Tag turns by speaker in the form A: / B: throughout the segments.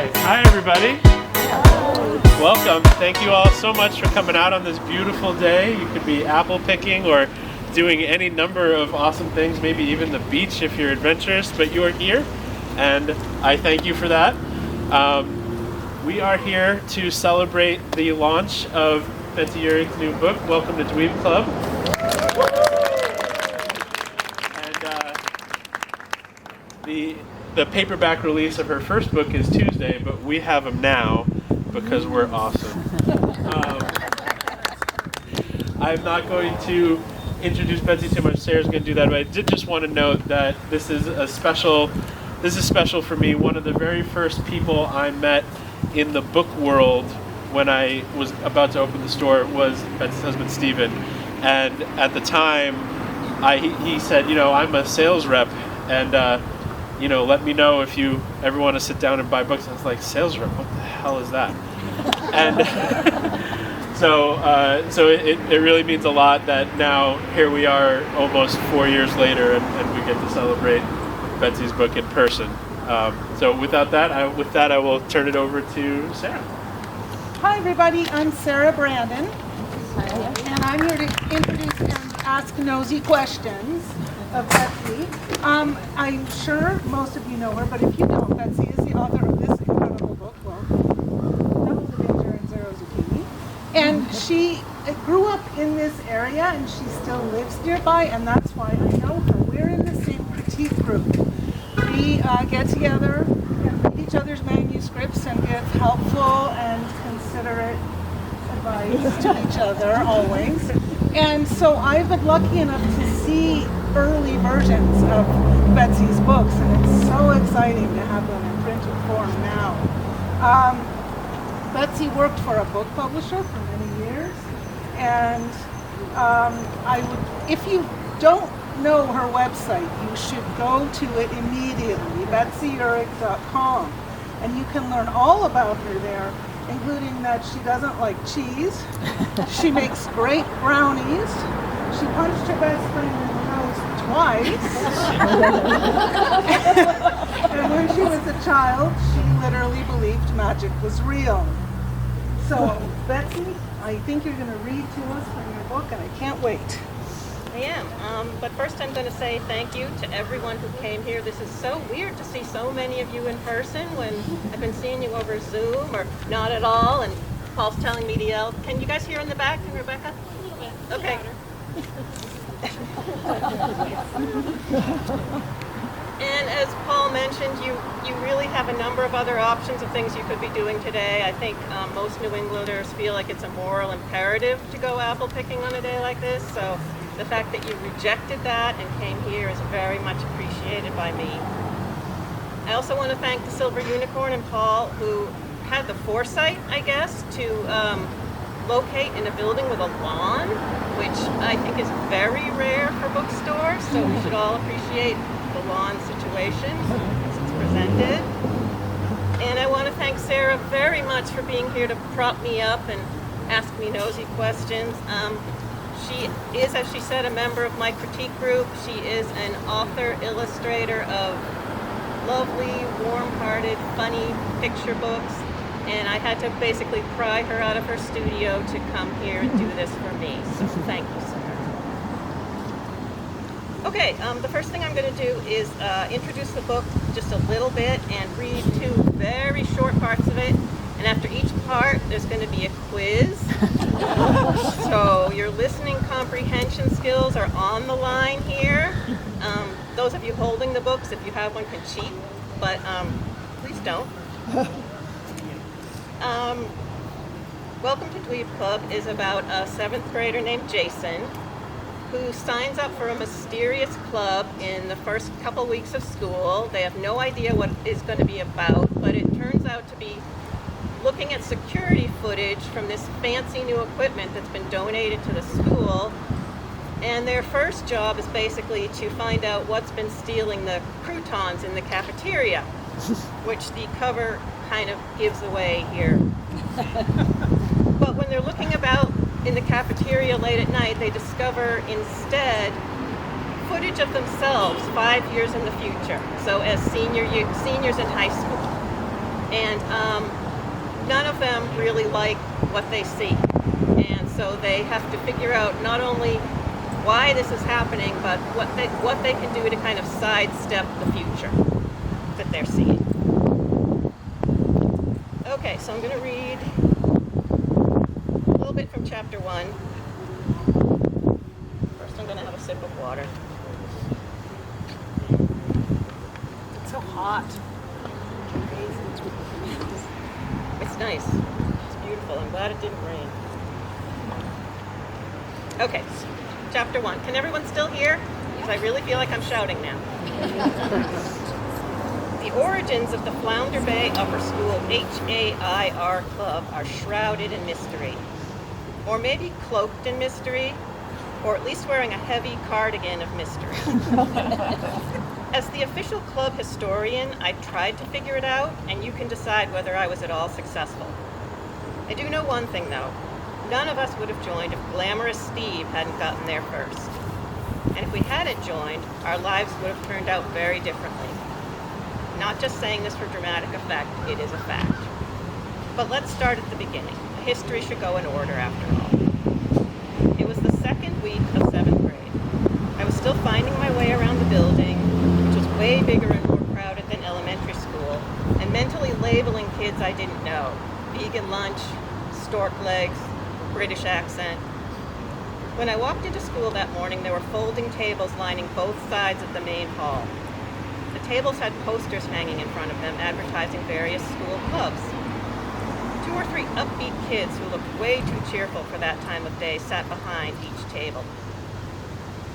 A: Hi, everybody. Welcome. Thank you all so much for coming out on this beautiful day. You could be apple picking or doing any number of awesome things, maybe even the beach if you're adventurous, but you're here, and I thank you for that. We are here to celebrate the launch of Betsy Uhrig's new book, Welcome to Dweeb Club. And the paperback release of her first book is Tuesday, but we have them now because we're awesome. I'm not going to introduce Betsy too much. Sarah's going to do that, but I did just want to note that this is special for me. One of the very first people I met in the book world when I was about to open the store was Betsy's husband, Stephen. And at the time, he said, I'm a sales rep, and let me know if you ever want to sit down and buy books. I was like, sales rep? What the hell is that? And so it really means a lot that now here we are almost 4 years later, and we get to celebrate Betsy's book in person. So with that, I will turn it over to Sarah.
B: Hi everybody, I'm Sarah Brandon, and I'm here to introduce and ask nosy questions of Betsy. I'm sure most of you know her, but if you don't, Betsy is the author of this incredible book, Double the Danger and Zero Zucchini. And she grew up in this area, and she still lives nearby, and that's why I know her. We're in the same critique group. We get together and read each other's manuscripts and give helpful and considerate advice to each other, always. And so I've been lucky enough to see early versions of Betsy's books, and it's so exciting to have them in printed form now. Betsy worked for a book publisher for many years, and if you don't know her website, you should go to it immediately, betsyuhrig.com, and you can learn all about her there, including that she doesn't like cheese, she makes great brownies, she punched her best friend in the nose twice, and when she was a child, she literally believed magic was real. So, Betsy, I think you're going to read to us from your book, and I can't wait.
C: I am, but first I'm going to say thank you to everyone who came here. This is so weird to see so many of you in person when I've been seeing you over Zoom or not at all, and Paul's telling me to yell. Can you guys hear in the back? Can Rebecca?
D: A little bit.
C: Okay. And as Paul mentioned, you really have a number of other options of things you could be doing today. I think most New Englanders feel like it's a moral imperative to go apple picking on a day like this, so the fact that you rejected that and came here is very much appreciated by me. I also want to thank the Silver Unicorn and Paul, who had the foresight, I guess, to locate in a building with a lawn, which I think is very rare for bookstores, so we should all appreciate the lawn situation as it's presented. And I want to thank Sarah very much for being here to prop me up and ask me nosy questions. She is, as she said, a member of my critique group. She is an author, illustrator of lovely, warm-hearted, funny picture books, and I had to basically pry her out of her studio to come here and do this for me. So thank you, Sarah. Okay, the first thing I'm going to do is introduce the book just a little bit and read two very short parts of it. And after each part, there's going to be a quiz. So your listening comprehension skills are on the line here. Those of you holding the books, if you have one, can cheat, but please don't. Welcome to Dweeb Club is about a 7th grader named Jason who signs up for a mysterious club in the first couple weeks of school. They have no idea what it's going to be about, but it turns out to be looking at security footage from this fancy new equipment that's been donated to the school. And their first job is basically to find out what's been stealing the croutons in the cafeteria, which the cover kind of gives away here. But when they're looking about in the cafeteria late at night, they discover instead footage of themselves 5 years in the future, so as seniors in high school. And none of them really like what they see. And so they have to figure out not only why this is happening, but what they can do to kind of sidestep the future that they're seeing. Okay, so I'm going to read a little bit from chapter 1. First I'm going to have a sip of water.
B: It's so hot.
C: It's nice. It's beautiful. I'm glad it didn't rain. Okay, chapter 1. Can everyone still hear? Because I really feel like I'm shouting now. The origins of the Flounder Bay Upper School HAIR Club are shrouded in mystery. Or maybe cloaked in mystery, or at least wearing a heavy cardigan of mystery. As the official club historian, I tried to figure it out, and you can decide whether I was at all successful. I do know one thing, though. None of us would have joined if glamorous Steve hadn't gotten there first. And if we hadn't joined, our lives would have turned out very differently. Not just saying this for dramatic effect, it is a fact. But let's start at the beginning. History should go in order after all. It was the second week of 7th grade. I was still finding my way around the building, which was way bigger and more crowded than elementary school, and mentally labeling kids I didn't know. Vegan lunch, stork legs, British accent. When I walked into school that morning, there were folding tables lining both sides of the main hall. The tables had posters hanging in front of them advertising various school clubs. 2 or 3 upbeat kids who looked way too cheerful for that time of day sat behind each table.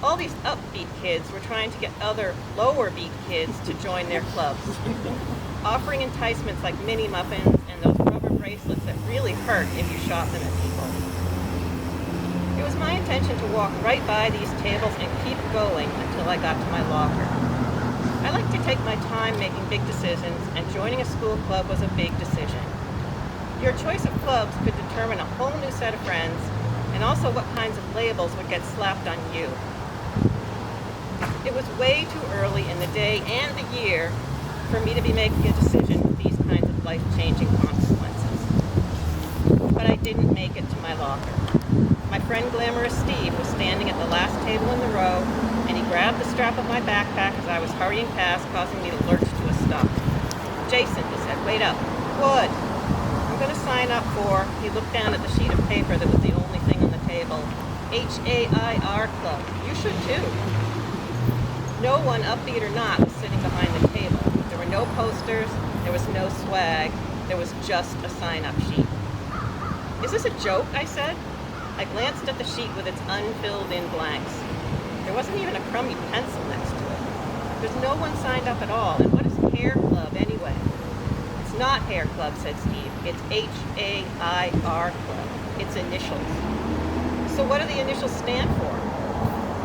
C: All these upbeat kids were trying to get other lower beat kids to join their clubs, offering enticements like mini muffins and those rubber bracelets that really hurt if you shot them at people. It was my intention to walk right by these tables and keep going until I got to my locker. I like to take my time making big decisions, and joining a school club was a big decision. Your choice of clubs could determine a whole new set of friends, and also what kinds of labels would get slapped on you. It was way too early in the day and the year for me to be making a decision with these kinds of life-changing consequences. But I didn't make it to my locker. My friend Glamorous Steve was standing at the last table in the row, and he grabbed the strap of my backpack as I was hurrying past, causing me to lurch to a stop. "Jason," he said, "wait up." "What?" "I'm going to sign up for," he looked down at the sheet of paper that was the only thing on the table, "HAIR Club. You should too." No one, upbeat or not, was sitting behind the table. There were no posters, there was no swag, there was just a sign-up sheet. "Is this a joke?" I said. I glanced at the sheet with its unfilled-in blanks. There wasn't even a crummy pencil next to it. There's no one signed up at all, and what is Hair Club anyway? "It's not Hair Club," said Steve. "It's HAIR Club. It's initials." "So what do the initials stand for?"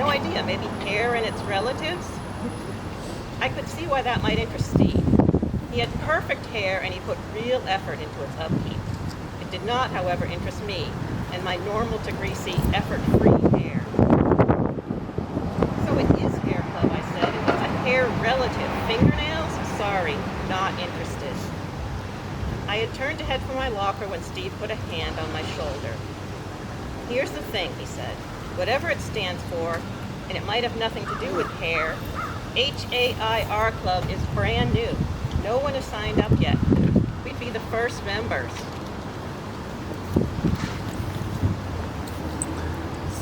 C: "No idea. Maybe hair and its relatives?" I could see why that might interest Steve. He had perfect hair, and he put real effort into its upkeep. It did not, however, interest me, and my normal to greasy, effort-free hair. "So it is Hair Club," I said. "It's a hair relative. Fingernails? Sorry, not interested." I had turned to head for my locker when Steve put a hand on my shoulder. "Here's the thing," he said. "Whatever it stands for, and it might have nothing to do with hair, HAIR Club is brand new. No one has signed up yet. We'd be the first members.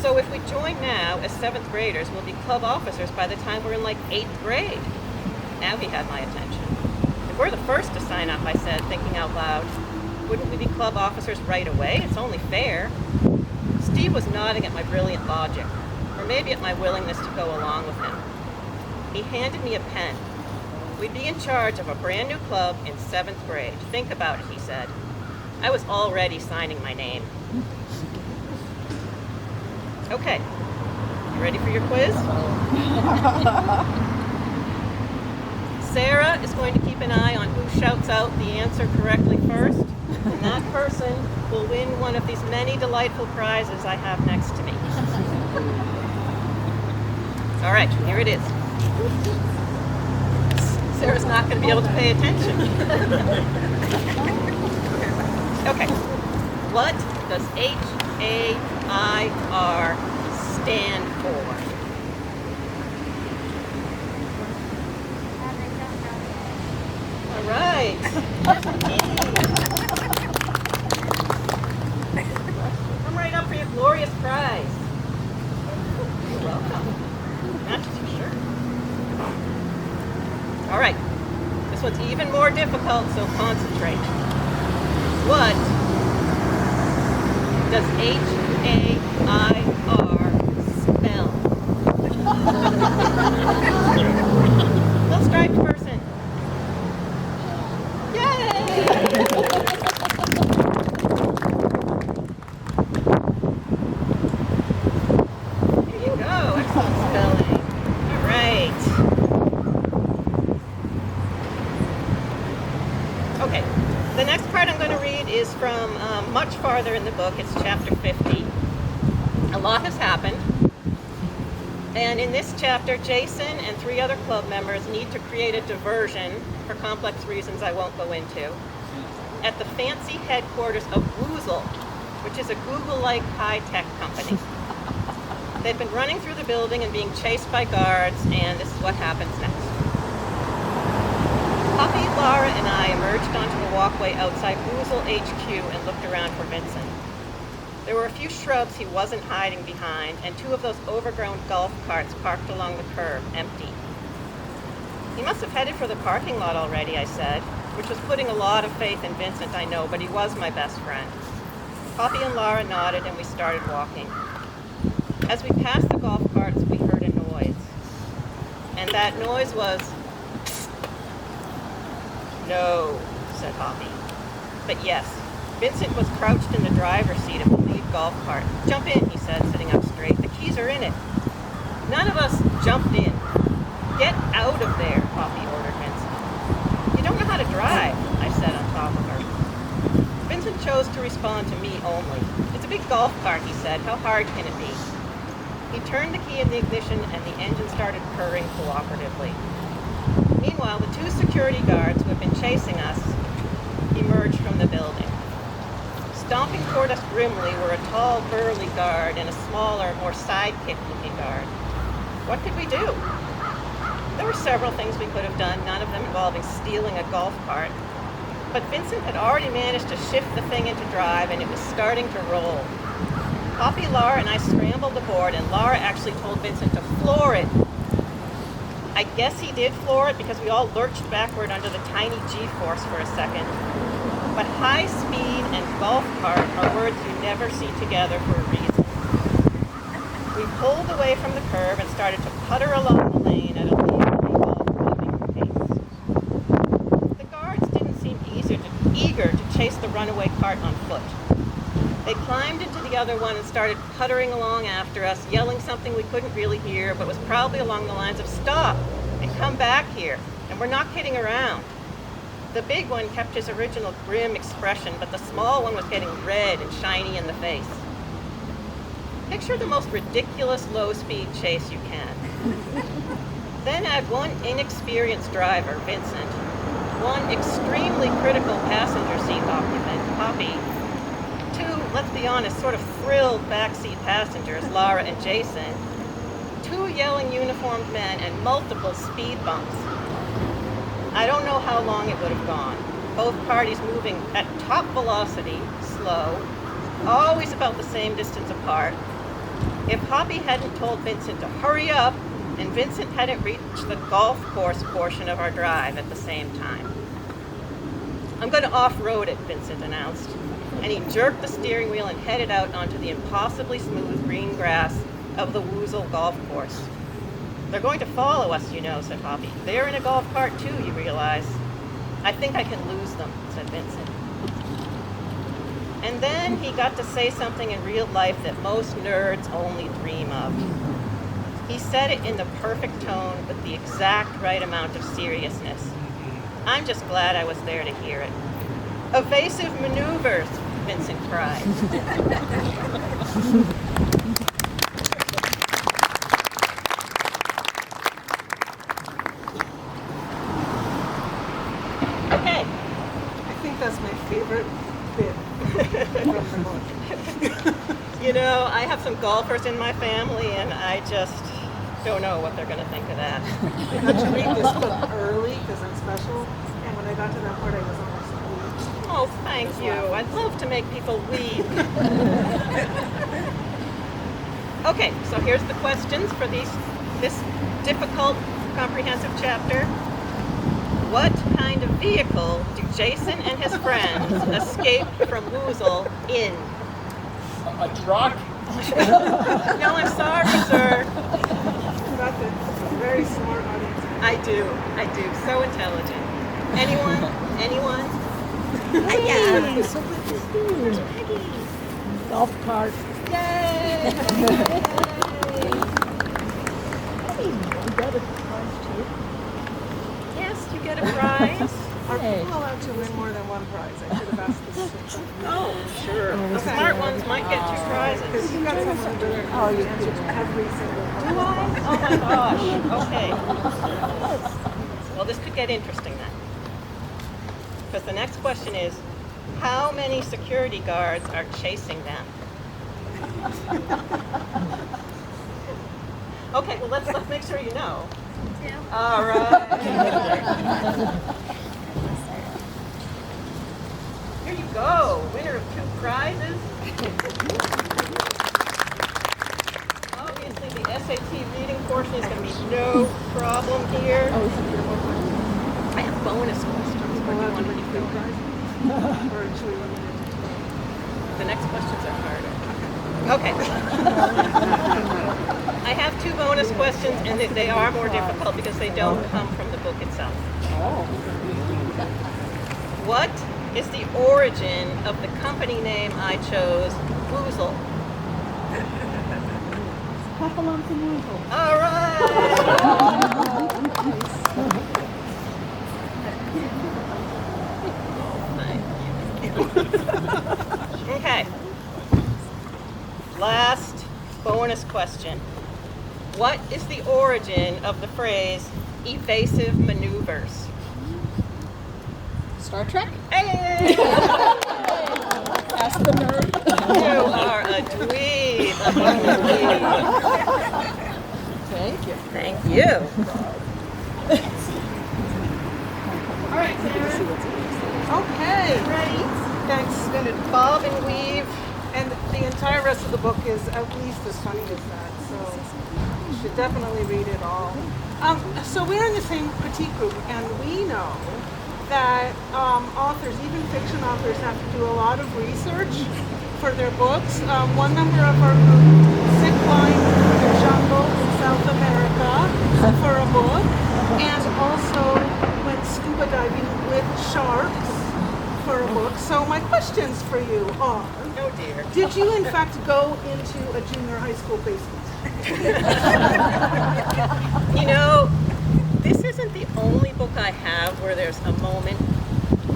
C: So if we join now as 7th graders, we'll be club officers by the time we're in like 8th grade." Now he had my attention. "If we're the first to sign up," I said, thinking out loud, "wouldn't we be club officers right away? It's only fair." Steve was nodding at my brilliant logic, or maybe at my willingness to go along with him. He handed me a pen. "We'd be in charge of a brand new club in 7th grade. Think about it," he said. I was already signing my name. Okay, you ready for your quiz? Sarah is going to keep an eye on who shouts out the answer correctly first, and that person will win one of these many delightful prizes I have next to me. All right, here it is. Sarah's not going to be able to pay attention. Okay. What does HAIR stand for? All right. Yes, indeed. Come right up for your glorious prize. You're welcome. Matches your shirt. All right. This one's even more difficult, so concentrate. What does HAIR spell? Little striped person. Yay! Here you go. Excellent spelling. All right. Okay. The next part I'm going to read is from much farther in the book. It's chapter 50. A lot has happened. And in this chapter, Jason and 3 other club members need to create a diversion for complex reasons I won't go into at the fancy headquarters of Woozle, which is a Google-like high-tech company. They've been running through the building and being chased by guards, and this is what happens next. Poppy, Laura, and I emerged onto the walkway outside Woozle HQ and looked around for Vincent. There were a few shrubs he wasn't hiding behind, and 2 of those overgrown golf carts parked along the curb, empty. He must have headed for the parking lot already, I said, which was putting a lot of faith in Vincent, I know, but he was my best friend. Poppy and Laura nodded, and we started walking. As we passed the golf carts, we heard a noise. And that noise was... No, said Poppy. But yes, Vincent was crouched in the driver's seat of the lead golf cart. Jump in, he said, sitting up straight. The keys are in it. None of us jumped in. Get out of there, Poppy ordered Vincent. You don't know how to drive, I said on top of her. Vincent chose to respond to me only. It's a big golf cart, he said. How hard can it be? He turned the key in the ignition and the engine started purring cooperatively. Meanwhile, the 2 security guards who had been chasing us emerged from the building. Stomping toward us grimly were a tall, burly guard and a smaller, more sidekick-looking guard. What could we do? There were several things we could have done, none of them involving stealing a golf cart. But Vincent had already managed to shift the thing into drive, and it was starting to roll. Poppy, Laura, and I scrambled aboard, and Laura actually told Vincent to floor it. I guess he did floor it because we all lurched backward under the tiny G-force for a second. But high speed and golf cart are words you never see together for a reason. We pulled away from the curb and started to putter along the lane at a leisurely golf-clubbing pace. The guards didn't seem eager to chase the runaway cart on foot. They climbed into the other one and started puttering along after us, yelling something we couldn't really hear, but was probably along the lines of, "Stop and come back here, and we're not kidding around." The big one kept his original grim expression, but the small one was getting red and shiny in the face. Picture the most ridiculous low-speed chase you can. Then add one inexperienced driver, Vincent, one extremely critical passenger seat occupant, Poppy, 2, let's be honest, sort of thrilled backseat passengers, Laura and Jason, 2 yelling uniformed men, and multiple speed bumps. I don't know how long it would have gone. Both parties moving at top velocity, slow, always about the same distance apart. If Poppy hadn't told Vincent to hurry up, and Vincent hadn't reached the golf course portion of our drive at the same time. "I'm going to off-road it," Vincent announced. And he jerked the steering wheel and headed out onto the impossibly smooth green grass of the Woozle golf course. "They're going to follow us, you know," said Poppy. "They're in a golf cart too, you realize." "I think I can lose them," said Vincent. And then he got to say something in real life that most nerds only dream of. He said it in the perfect tone with the exact right amount of seriousness. I'm just glad I was there to hear it. "Evasive maneuvers," Vincent cried.
B: That's my favorite bit from the book.
C: You know, I have some golfers in my family, and I just don't know what they're going to think of that.
B: I got to read this book early because I'm special, and when I got to that part, I was almost weeping.
C: Oh, thank you. I'd love to make people weep. Okay, so here's the questions for this difficult, comprehensive chapter. What kind of vehicle do Jason and his friends escape from Woozle in?
A: A truck?
C: No, I'm sorry, sir.
B: That's a very smart audience.
C: I do. So intelligent. Anyone?
D: Golf cart.
C: Yay! Yes, you get a prize.
B: Are people allowed to win more than one prize? I should have asked this.
C: Oh, sure. The smart ones might get 2 prizes.
B: Because you got someone to answer every single
C: Do I? Oh my gosh. Okay. Well, this could get interesting then. Because the next question is, how many security guards are chasing them? Okay, well let's make sure you know. All right. Here you go, winner of 2 prizes. Obviously, the SAT reading portion is going to be no problem here. I have bonus questions, but you want to keep going. The next questions are harder. Okay. I have 2 bonus questions, and they are more difficult because they don't come from the book itself. What is the origin of the company name I chose, Woozle? All right. Okay. Last bonus question. What is the origin of the phrase evasive maneuvers?
D: Star Trek?
C: Hey!
D: Ask the nerd.
C: You are a dweeb.
D: Thank you.
C: Thank you.
B: All right, Sarah. Okay.
C: Ready?
B: Thanks.
C: Going to bob and weave.
B: And the entire rest of the book is at least as funny as that, so you should definitely read it all. So we're in the same critique group, and we know that authors, even fiction authors, have to do a lot of research for their books. One member of our group zip-lined through the jungle in South America for a book, and also went scuba diving with sharks for a book. So my questions for you are,
C: Oh dear.
B: did you in fact go into a junior high school basement?
C: You know, this isn't the only book I have where there's a moment,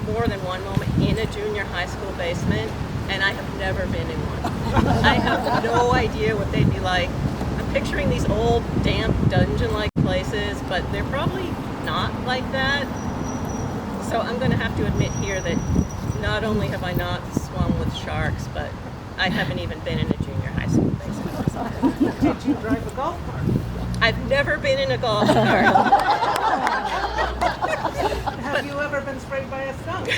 C: more than one moment, in a junior high school basement, and I have never been in one. I have no idea what they'd be like. I'm picturing these old, damp, dungeon-like places, but they're probably not like that. So I'm going to have to admit here that not only have I not swum with sharks, but I haven't even been in a junior high school basement.
B: Did you drive a golf cart?
C: I've never been in a golf cart.
B: Have you ever been sprayed by a skunk?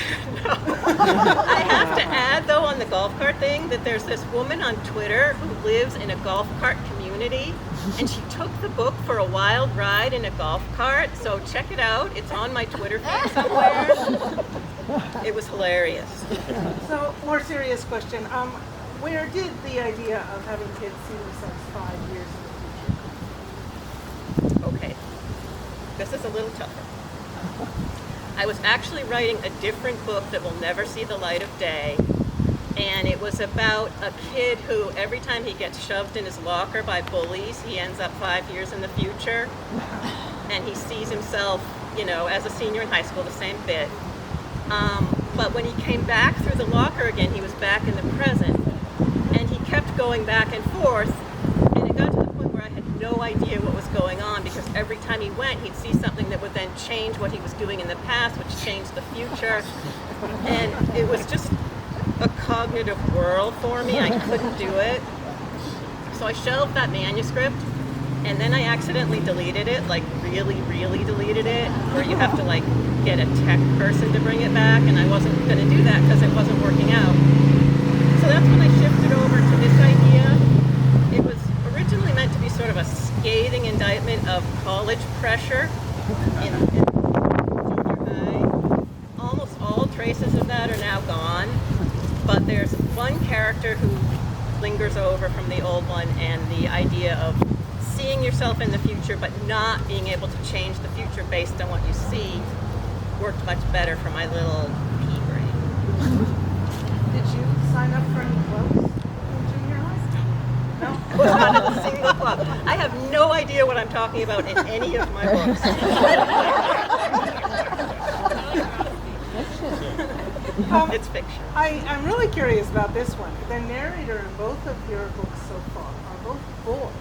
C: I have to add, though, on the golf cart thing, that there's this woman on Twitter who lives in a golf cart community, and she took the book for a wild ride in a golf cart, so check it out. It's on my Twitter feed somewhere. It was hilarious.
B: So, more serious question. Where did the idea of having kids see themselves 5 years in the future?
C: Okay, this is a little tougher. I was actually writing a different book that will never see the light of day, and it was about a kid who, every time he gets shoved in his locker by bullies, he ends up 5 years in the future, and he sees himself, you know, as a senior in high school, the same bit. But when he came back through the locker again, he was back in the present, and he kept going back and forth, and it got to the point where I had no idea what was going on, because every time he went, he'd see something that would then change what he was doing in the past, which changed the future. And it was just a cognitive whirl for me. I couldn't do it. So I shelved that manuscript, and then I accidentally deleted it, like really, really deleted it, where you have to like get a tech person to bring it back, and I wasn't going to do that because it wasn't working out. So that's when I shifted over to this idea. It was originally meant to be sort of a scathing indictment of college pressure in junior high. Almost all traces of that are now gone, but there's one character who lingers over from the old one, and the idea of seeing yourself in the future but not being able to change the future based on what you see worked much better for my little pea brain.
B: Did you sign up for any clubs in junior high? No?
C: I was not in a single club. I have no idea what I'm talking about in any of my books. It's fiction.
B: I'm really curious about this one. The narrator in both of your books so far are both boys,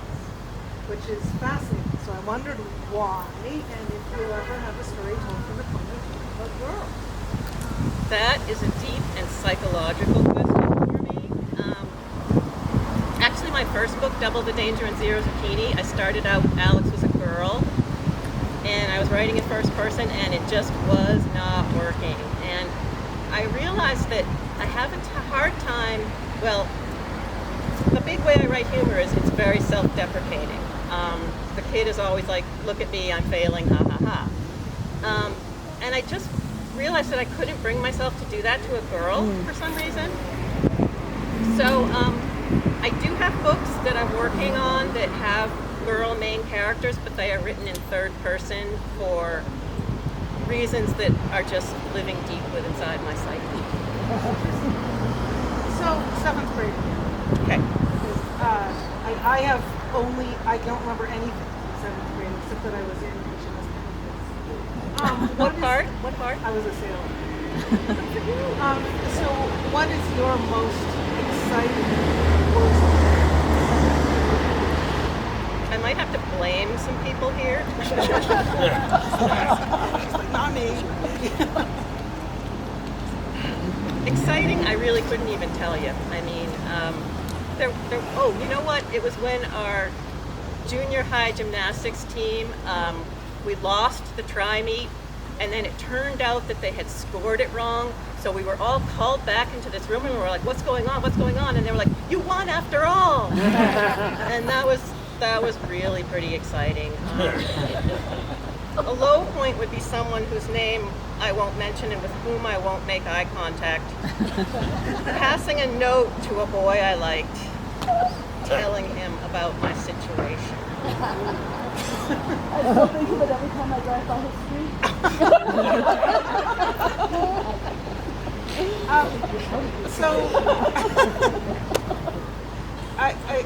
B: which is fascinating. So I wondered why, and if you'll ever have a story told from the point of view of a girl.
C: That is a deep and psychological question for me. Actually, my first book, Double the Danger and Zero Zucchini, I started out, Alex was a girl, and I was writing in first person, and it just was not working. And I realized that I have a hard time, well, the big way I write humor is it's very self-deprecating. The kid is always like, look at me, I'm failing, ha ha ha. And I just realized that I couldn't bring myself to do that to a girl for some reason. So I do have books that I'm working on that have girl main characters, but they are written in third person for reasons that are just living deep within inside my psyche.
B: So, 7th grade again.
C: Okay.
B: I don't remember anything in 7th grade except that I was in HMS.
C: What part? What part?
B: I was a sailor. So what is your most exciting worst?
C: I might have to blame some people here.
B: Not me.
C: Exciting, I really couldn't even tell you. I mean, oh, you know what? It was when our junior high gymnastics team, we lost the tri-meet, and then it turned out that they had scored it wrong. So we were all called back into this room, and we were like, what's going on? What's going on? And they were like, you won after all. And that was really pretty exciting. A low point would be someone whose name I won't mention and with whom I won't make eye contact. Passing a note to a boy I liked, telling him about my situation.
D: I still think of it every time I drive by his street.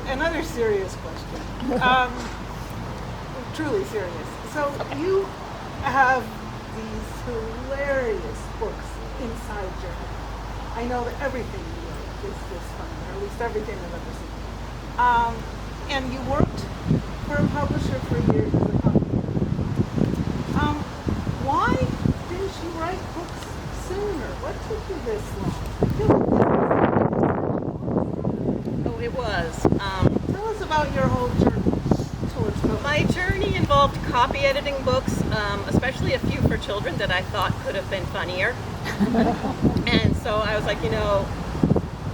B: Another serious question. Truly serious. So you have these hilarious books inside your head. I know that everything you write is this funny, or at least everything I've ever seen. And you worked for a publisher for years as a copywriter. Why didn't you write books sooner? What took you this long?
C: Oh, it was.
B: Tell us about your whole journey towards publishing.
C: My journey involved copy editing books, especially a few for children that I thought could have been funnier. And so I was like,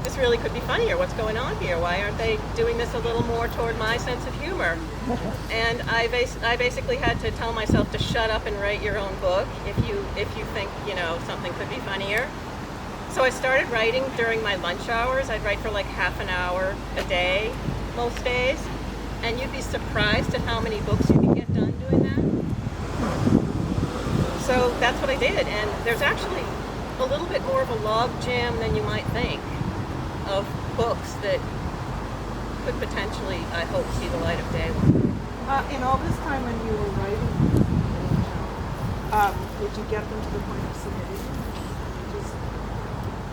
C: this really could be funnier. What's going on here? Why aren't they doing this a little more toward my sense of humor? And I basically had to tell myself to shut up and write your own book if you think something could be funnier. So I started writing during my lunch hours. I'd write for like half an hour a day most days, and you'd be surprised at how many books you can get done doing that. So that's what I did, and there's actually a little bit more of a log jam than you might think of books that could potentially, I hope, see the light of day.
B: In all this time when you were writing, would you get them to the point of submitting? Just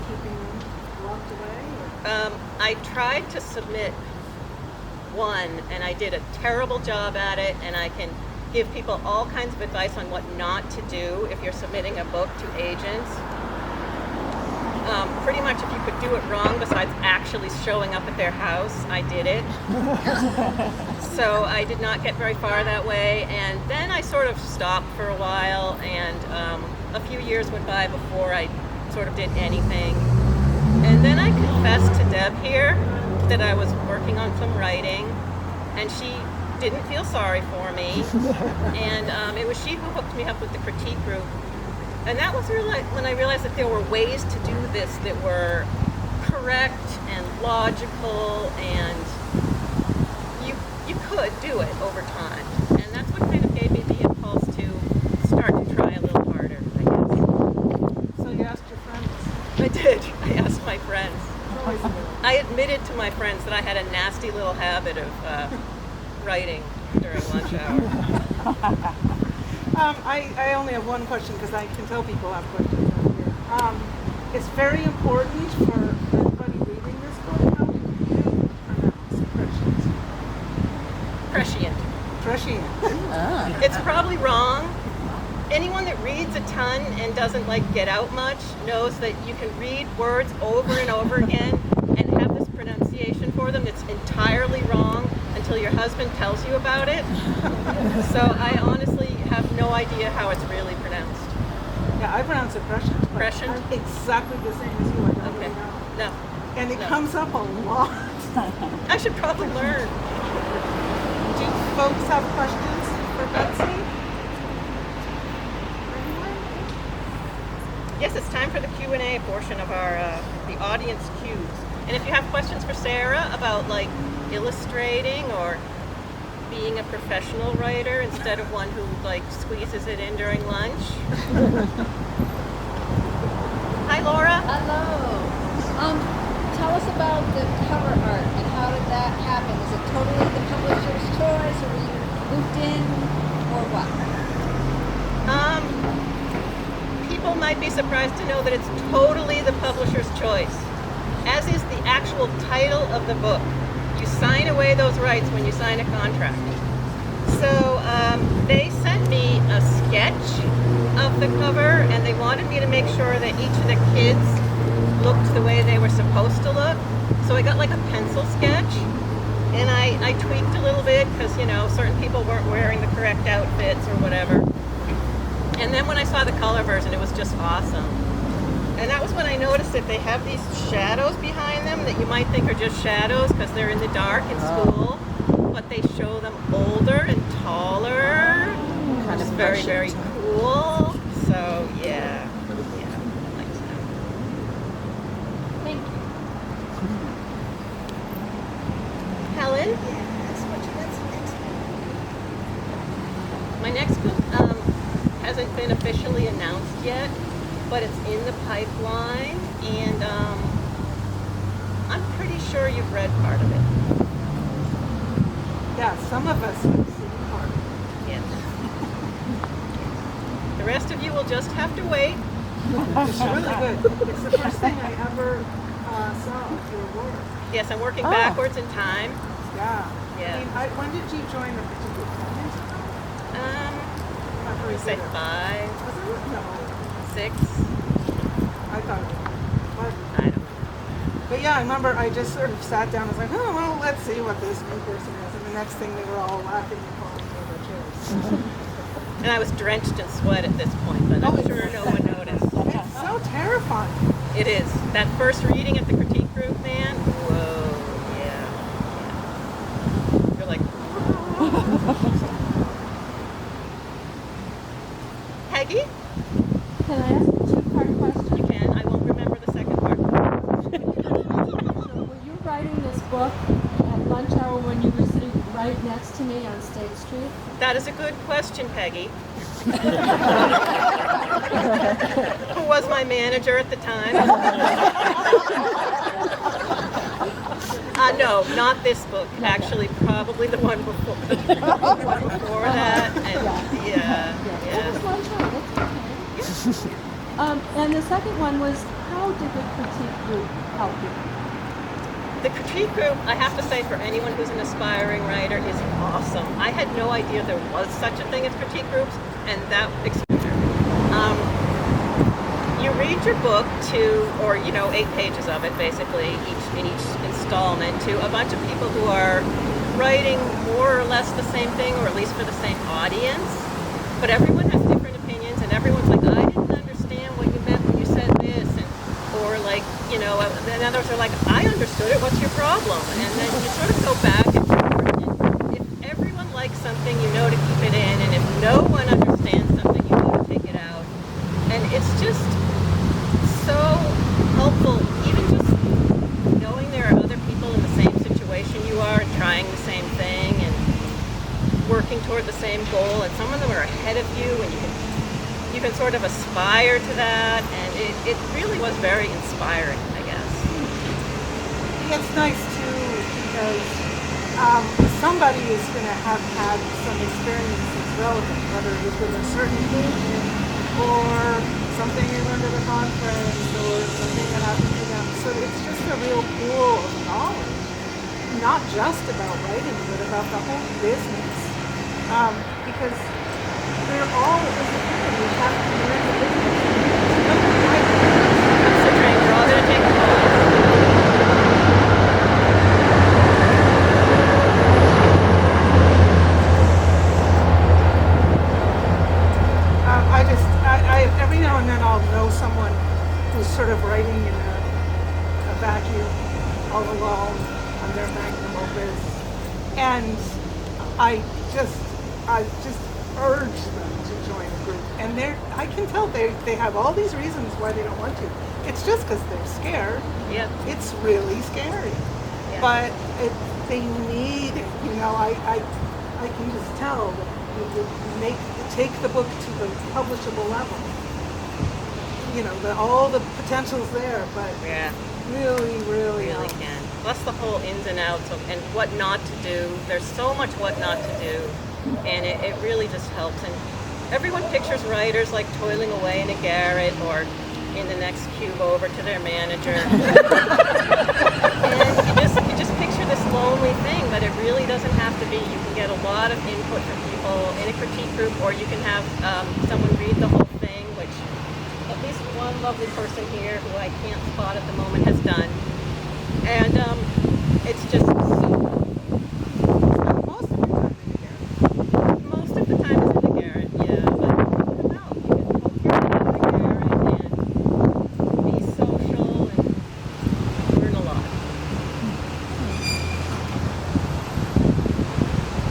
B: keeping them locked away?
C: I tried to submit one, and I did a terrible job at it, and I can give people all kinds of advice on what not to do if you're submitting a book to agents. Pretty much if you could do it wrong besides actually showing up at their house, I did it. So I did not get very far that way, and then I sort of stopped for a while, and a few years went by before I sort of did anything. And then I confessed to Deb here that I was working on some writing, and she didn't feel sorry for me, and it was she who hooked me up with the critique group. And that was when I realized that there were ways to do this that were correct and logical, and you could do it over time. And that's what kind of gave me the impulse to start to try a little harder, I guess.
B: So you asked your friends?
C: I did. I asked my friends.
B: Always do.
C: I admitted to my friends that I had a nasty little habit of writing during lunch hour.
B: I only have one question because I can tell people have questions out here. It's very important for everybody reading this book. How do you pronounce prescient?
C: Prescient.
B: Prescient.
C: It's probably wrong. Anyone that reads a ton and doesn't get out much knows that you can read words over and over again and have this pronunciation for them that's entirely wrong until your husband tells you about it. So I honestly have no idea how it's really pronounced.
B: Yeah, I pronounce it prescient.
C: Prescient?
B: I'm exactly the same as you. I don't
C: Okay.
B: really know.
C: No.
B: And it
C: No.
B: comes up a lot.
C: I should probably learn.
B: Do folks have questions for Betsy?
C: Yes, it's time for the Q&A portion of our the audience cues. And if you have questions for Sarah about illustrating or being a professional writer instead of one who squeezes it in during lunch. Hi, Laura.
D: Hello. Tell us about the cover art and how did that happen? Is it totally the publisher's choice, or were you looped in, or what?
C: People might be surprised to know that it's totally the publisher's choice, as is the actual title of the book. You sign away those rights when you sign a contract. So they sent me a sketch of the cover, and they wanted me to make sure that each of the kids looked the way they were supposed to look. So I got a pencil sketch, and I tweaked a little bit because, certain people weren't wearing the correct outfits or whatever. And then when I saw the color version, it was just awesome. And that was when I noticed that they have these shadows behind them that you might think are just shadows because they're in the dark in school, but they show them older and taller, which is very, very cool. So, yeah, I like that.
D: Thank you.
C: Helen? My next book hasn't been officially announced yet, but it's in the pipeline, and I'm pretty sure you've read part of it.
B: Yeah, some of us have seen part.
C: Yes. The rest of you will just have to wait.
B: It's really good. It's the first thing I ever saw of your work.
C: Yes, I'm working backwards in time.
B: Yeah.
C: Yeah.
B: When did you join the particular company? Not very
C: Say
B: good.
C: 5,
B: Was it? No.
C: 6.
B: I thought it was.
C: I don't know.
B: But yeah, I remember I just sort of sat down and was like, oh, well, let's see what this new person is. And the next thing they were all laughing and falling over chairs.
C: And I was drenched in sweat at this point, but I'm sure no one noticed.
B: It's so terrifying.
C: It is. That first reading at the critique group, man, whoa, yeah. You're like, Peggy?
D: Can I ask a two-part question?
C: You can. I won't remember the second part.
D: So were you writing this book at lunch hour when you were sitting right next to me on State Street?
C: That is a good question, Peggy. Who was my manager at the time? No, not this book. Actually, probably the one before, before that. And yeah.
D: It was lunch hour, that's okay. And the second one was, how did the critique group help you?
C: The critique group, I have to say, for anyone who's an aspiring writer, is awesome. I had no idea there was such a thing as critique groups, and that you read your book to, or 8 pages of it basically, in each installment, to a bunch of people who are writing more or less the same thing, or at least for the same audience. But everyone has different opinions, and everyone's like, I didn't understand what you meant when you said this, or like, then others are like, I understood it, what's your problem? And then you sort of go back and forth. And if everyone likes something, you know to keep it in, and if no one understands something, you know to take it out. And it's just so helpful, even just knowing there are other people in the same situation you are and trying the same thing and working toward the same goal, and some of them are ahead of you, and you can sort of aspire to that, and it really was very inspiring, I guess.
B: It's nice too because somebody is going to have had some experience that's relevant, whether it was with a certain thing or something you learned at a conference or something that happened to them. So it's just a real pool of knowledge, not just about writing, but about the whole business. Because we're all, as a human, we have to learn the business.
C: So, Train, we're all going to take a pause.
B: Every now and then I'll know someone who's sort of writing in a vacuum, all alone on their magnum opus, and I just urge them to join a group. And I can tell they have all these reasons why they don't want to. It's just because they're scared.
C: Yep.
B: It's really scary.
C: Yeah.
B: But they need it. I can just tell that you take the book to the publishable level. All the potential's there, but
C: Yeah.
B: really
C: Really can. Plus the whole ins and outs and what not to do. There's so much what not to do, and it really just helps. And everyone pictures writers like toiling away in a garret or in the next cube over to their manager. And you just picture this lonely thing, but it really doesn't have to be. You can get a lot of input from people in a critique group, or you can have someone read the whole thing, which at least one lovely person here, who I can't spot at the moment, has done. And it's just so most of the time it's in the garret, yeah, but you can come out. You can poke your head out of the garret and be social and learn a lot.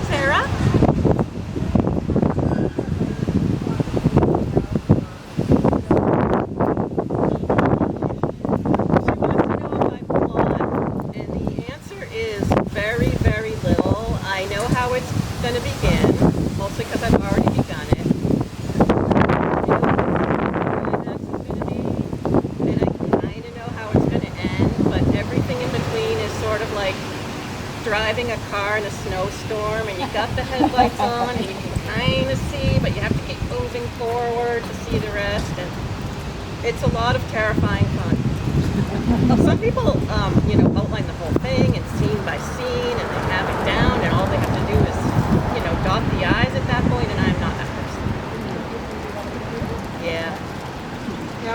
C: Sarah? Going to begin, mostly because I've already begun it. And I kind of know how it's going to end, but everything in between is sort of like driving a car in a snowstorm, and you got the headlights on, and you can kind of see, but you have to keep moving forward to see the rest, and it's a lot of terrifying fun. Some people, outline the whole thing and scene by scene, and they have it down, and all they have to do is dot the I's at that point, and I'm not that person. Yeah,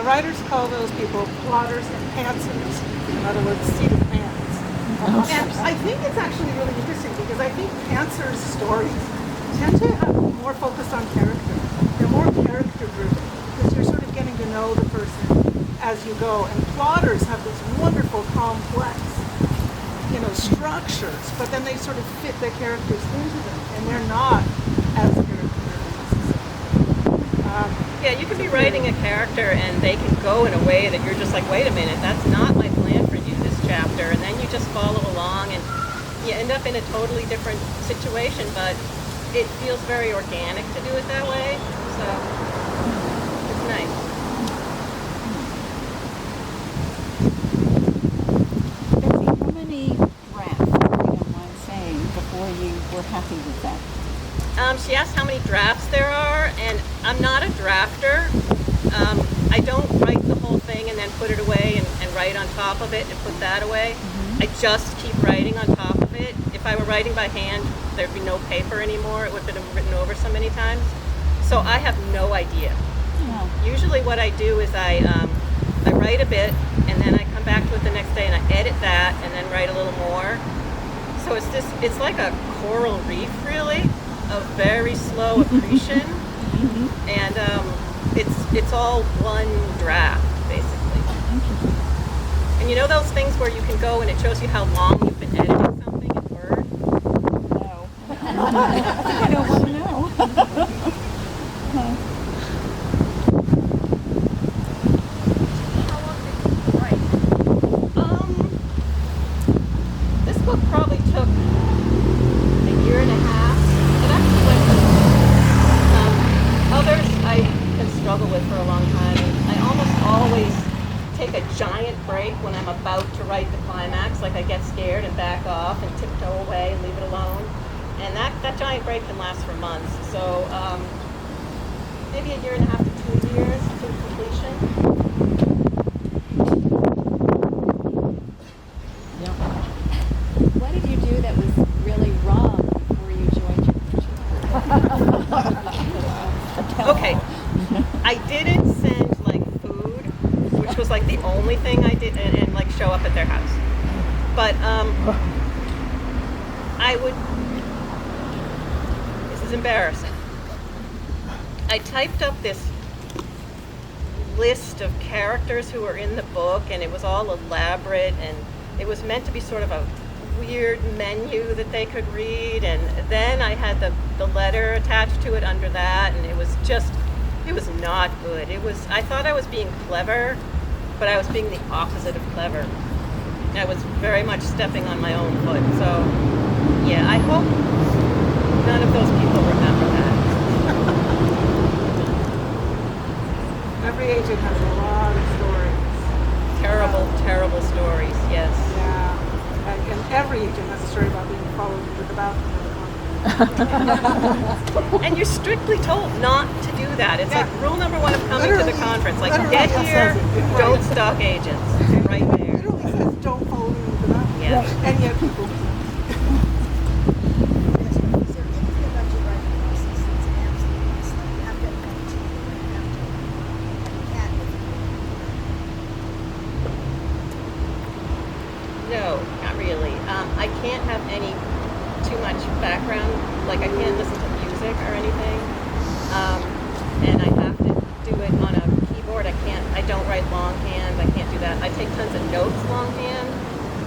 B: writers call those people plotters and pantsers. In other words, seat of pants. And I think it's actually really interesting because I think pantsers' stories tend to have more focus on character. They're more character-driven because you're sort of getting to know the person as you go. And plotters have this wonderful, complex structures, but then they sort of fit their characters into them, and they're not as character-driven necessarily.
C: Yeah, you can be writing a character, and they can go in a way that you're just like, wait a minute, that's not my plan for you this chapter, and then you just follow along, and you end up in a totally different situation, but it feels very organic to do it that way, so it's nice.
D: You were happy with that?
C: She asked how many drafts there are, and I'm not a drafter. I don't write the whole thing and then put it away and write on top of it and put that away. I just keep writing on top of it. If I were writing by hand, there'd be no paper anymore. It would have been written over so many times. So I have no idea. Usually what I do is I write a bit, and then I come back to it the next day and I edit that and then write a little more. So it's like a coral reef, really, of very slow accretion. And it's all one draft, basically. And you know those things where you can go and it shows you how long you've been editing something in Word?
E: No. I don't want to know.
D: How long did you write?
C: This book probably took a year and a half. It actually went others I can struggle with for a long time. I almost always take a giant break when I'm about to write the climax, like I get scared and back off and tiptoe away and leave it alone. And that giant break can last for months. So maybe a year and a half to 2 years to completion.
E: What did you do that was really wrong before you joined your
C: Okay, I didn't send like food, which was like the only thing I did, and like show up at their house. But I would. This is embarrassing. I typed up this list of characters who were in the book, and it was all elaborate, and it was meant to be sort of a weird menu that they could read, and then I had the letter attached to it under that, and it was not good. I thought I was being clever, but I was being the opposite of clever. I was very much stepping on my own foot. So yeah, I hope none of those people remember that.
B: Every agent has a lot of stories.
C: Terrible stories, yes.
B: Yeah. And every agent has a story about being followed into the bathroom of the conference.
C: And you're strictly told not to do that. It's like rule number 1 of coming to the conference. Like,
B: Literally
C: get
B: it
C: here,
B: says it.
C: don't stalk agents. It's right
B: It
C: there.
B: literally says, don't follow me into the bathroom.
C: Yeah.
B: And yet people.
D: Is there anything about your writing process that's an absolute mess? Like you have to continue, you have to, you can't.
C: No, not really. I can't have too much background. Like, I can't listen to music or anything. And I have to do it on a keyboard. I don't write longhand. I can't do that. I take tons of notes longhand,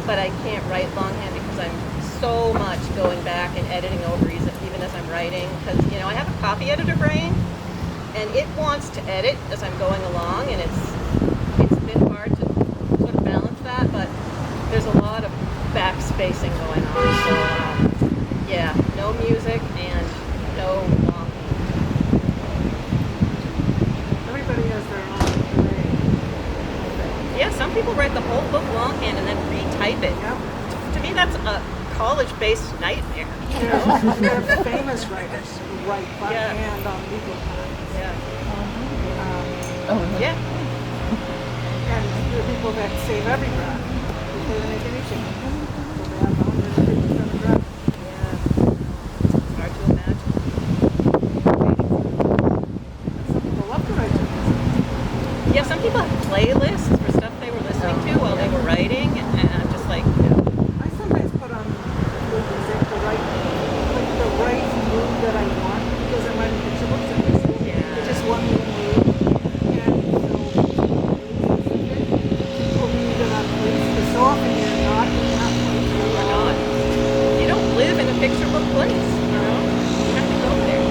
C: but I can't write longhand because I'm so much going back and editing over even as I'm writing. Because, I have a copy editor brain, and it wants to edit as I'm going along, and it's a bit hard to sort of balance that, but there's a lot of backspacing going on. So, yeah, no music and no longhand.
B: Everybody has their own way.
C: Yeah, some people write the whole book longhand and then retype it.
B: Yep.
C: To me, that's a college-based nightmare.
B: There are famous writers who write by
C: Yeah.
B: hand on legal times.
C: Yeah.
B: Um,
C: Yeah.
B: and there are people that save every draft before they make any change. So they have 150% of draft.
C: Yeah. It's hard to imagine.
B: Some people love to write to music.
C: Yeah, some people have playlists for stuff they were listening to while they were writing, and I'm just like,
B: I sometimes put on good music to write like the right mood that I want because I'm writing picture books and it's just one little mood. And so people need that place because so often you're not in that place.
C: or not. You don't live in a picture book place, you know? You have to go there.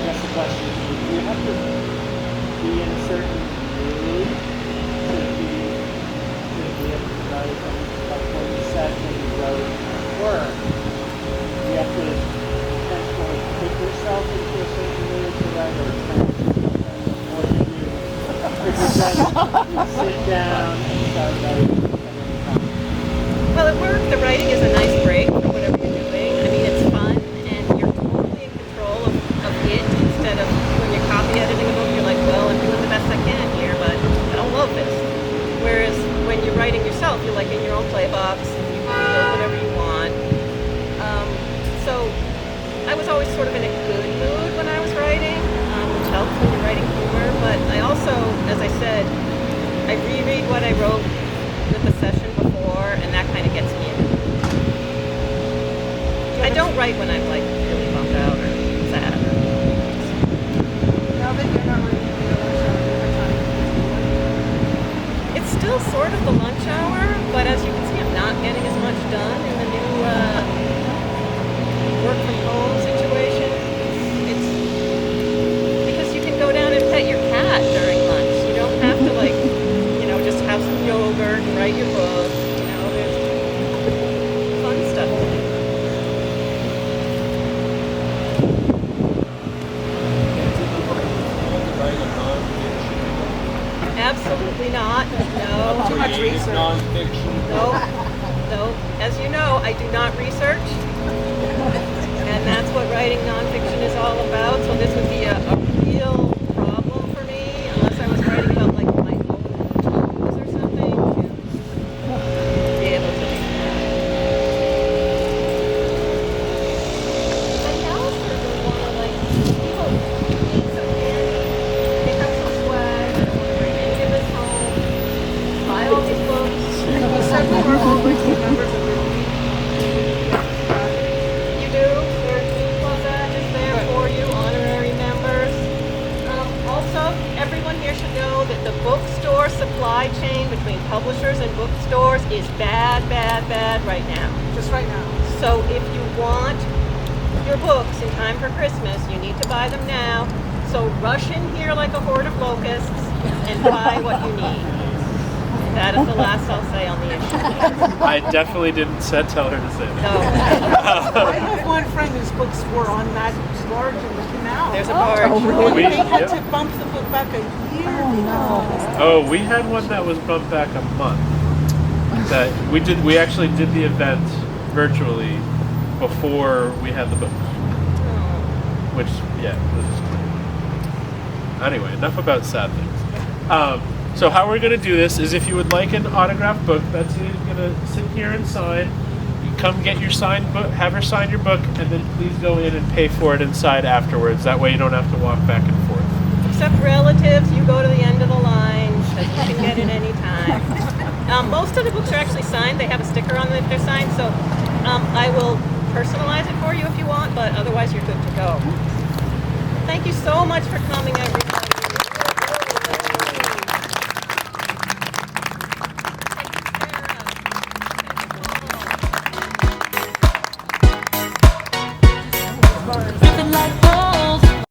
A: That's the question. Do you have to be in a certain mood to be able to write, like what you said when you wrote Word? Do you have to intentionally put yourself into a certain mood to write, or just sit down and start writing at any time?
C: Well, at work, the writing is a nice break from whatever you're doing. I mean, it's fun, and you're totally in control of it instead of when you're copy editing a book, you're like, well, I'm doing the best I can here. writing yourself. You're like in your own play box. You can build whatever you want. So I was always sort of in a good mood when I was writing, which helps when you're writing humor. But I also, as I said, I reread what I wrote with the session before, and that kind of gets me in. I don't write when I'm like really bummed out or sad.
B: Now that you're not reading the lunch hour, what time is it?
C: It's still sort of the lunch hour, but as you can see, I'm not getting as much done in the new work from home situation. It's because you can go down and pet your cat during lunch. You don't have to like, just have some yogurt and write your book. There's fun stuff to do. Absolutely not. No.
B: Too much research.
F: Nonfiction.
C: No. As you know, I do not research. And that's what writing nonfiction is all about. So this would be a real problem for me, unless I was writing about like my own toes or something, to be able to do that. My house really want to like people need some candy, pick up some swag, bring any of this home, buy all these books.
B: You said we were all going to be members of the Dweeb
C: You do. There's Dweeb Club badges there for you, honorary members. Also, everyone here should know that the bookstore supply chain between publishers and bookstores is bad right now.
B: just right now.
C: So if you want your books in time for Christmas, you need to buy them now. So rush in here like a horde of locusts and buy what you need. That is the last I'll say on the issue.
A: I definitely didn't tell her to say that.
C: No,
B: I have one friend whose books were on that barge in the canal.
C: there's a barge.
B: And
A: We-
B: they had
A: yep.
B: to bump the book back a year because
A: Oh, we had one that was bumped back a month. That we actually did the event virtually before we had the book. Which, yeah, this is crazy. Anyway, enough about sad things. So how we're going to do this is if you would like an autographed book, Betsy is going to sit here and sign. You come get your signed book, have her sign your book, and then please go in and pay for it inside afterwards. That way you don't have to walk back and forth.
C: Except relatives, you go to the end of the line, because you can get it any time. Most of the books are actually signed. They have a sticker on them if they're signed, so I will personalize it for you if you want, but otherwise you're good to go. Thank you so much for coming. I really